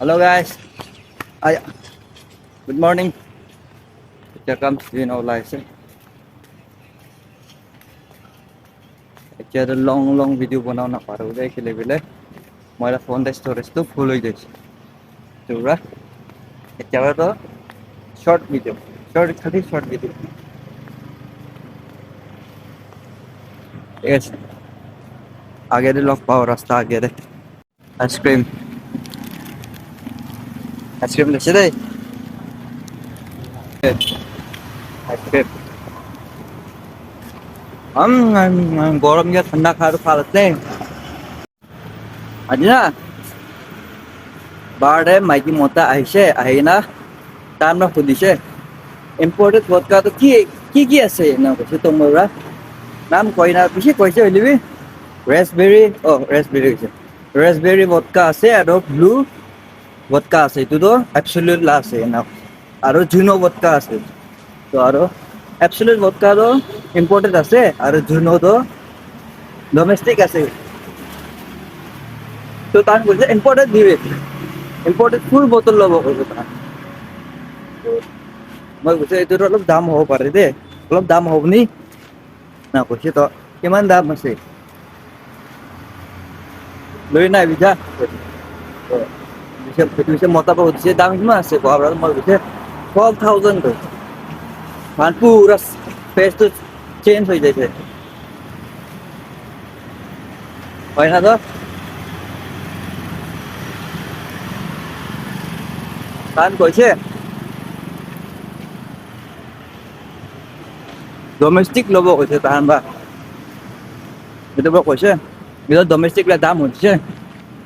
Hello guys. Good morning. Here comes license. It's a long video बनाओ ना पारो उधर के level है. मेरा phone का storage तो full हो जाए. तो रहा. क्या तो short video. Short video. Yes. आगे दे lock power रास्ता आगे दे. Ice cream ले चले. Ice cream. हम गरम या ठंडा खा लेते हैं. आज ना बारे माइकी मोटा आइसे आइना ताम ना खुदिसे imported vodka तो की আছে ना कुछ तो मोरा नाम कोई ना पीछे कोई से लिबी raspberry vodka আছে আৰু blue vodka আছে এটো তো absolute লা আছে না আৰু juno vodka আছে তো আৰু absolute vodka তো imported আছে আৰু juno তো domestic আছে তো তান কৈছে imported দিবে imported full bottle ল'ব কৈছে তান মই কৈছে এটো অলপ দাম হ'ব পাৰে দে অলপ দাম হ'ব নি না কৈছে তো কিমান দাম আছে লৈ নাই বিজা দিছে মতা বহুত দিছে দাম কিমান আছে কোৱা মই কৈছে 12000 তো মান পুৰা ফেস তো চেঞ্জ হৈ যাইছে হয় না তো তান কৈছে ডমেস্টিক ল'ব কৈছে তান বা এটো বা কৈছে বিলা ডমেস্টিক লা দাম হৈছে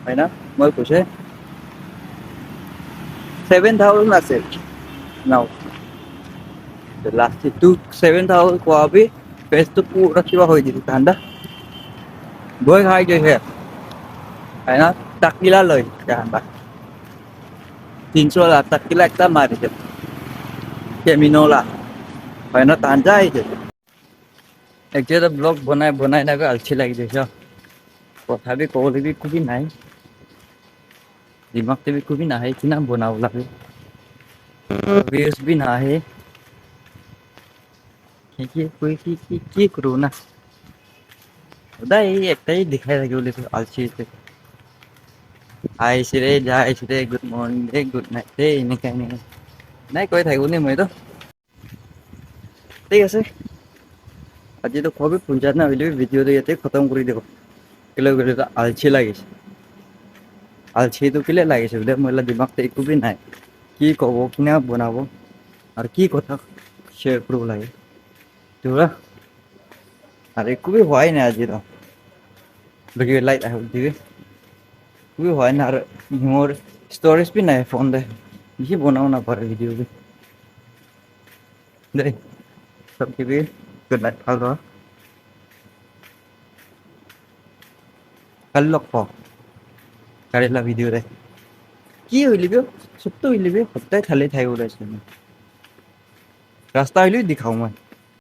হয় না মই কৈছে 7000 আছে নাও the last to 7000 को अभी फेस तो पूरा किवा हो दिस ঠান্ডা বই খাই গৈছে হয় না টাকিলা লই ঠান্ডা 300 লা টাকিলা একটা মারিছে কেমিনোলা হয় না টান যাইছে একটা তো ব্লগ বনাই না আলছি লাগি যাইছে কথা भी কবলে भी कुछ নাই दिमाग से भी कुछ ना है कि ना बनाओ लगे व्यूज भी ना है কি করো না ওদাই একটাই দেখাই থাকে বলে আলছি আইছি রে যাইছি রে গুড মর্নিং রে গুড নাইট রে এনেকা নাই কৈ থাকো নি মই তো ঠিক আছে আজি তো কবি পঞ্চায়ত না হইলে ভিডিওটো ইয়াতে খতম কৰি দেব কেলে গলে তো আলছি লাগিছে আলছি তো কেলে লাগিছে বলে মইলা দিমাগতে একো भी নাই কি কব কিনা বনাবো আর কি কথা শেয়ার করব লাগে তোরা আর একো भी হয় না আজি তো ভিডিও লাইক আহ দিবে भी হয় না আর মোর স্টোরেজ भी নাই ফোন দে বেশি बनाओ ना पारे ভিডিও भी দে সব কি भी গুড নাইট ভাল ৰ কালি লগ পাওঁ কালিলা ভিডিও দে কি হইলিবি সত্য হইলিবি সপ্তাহে খালি থাই ওলাইছে ৰাস্তা হইলি দেখাও মই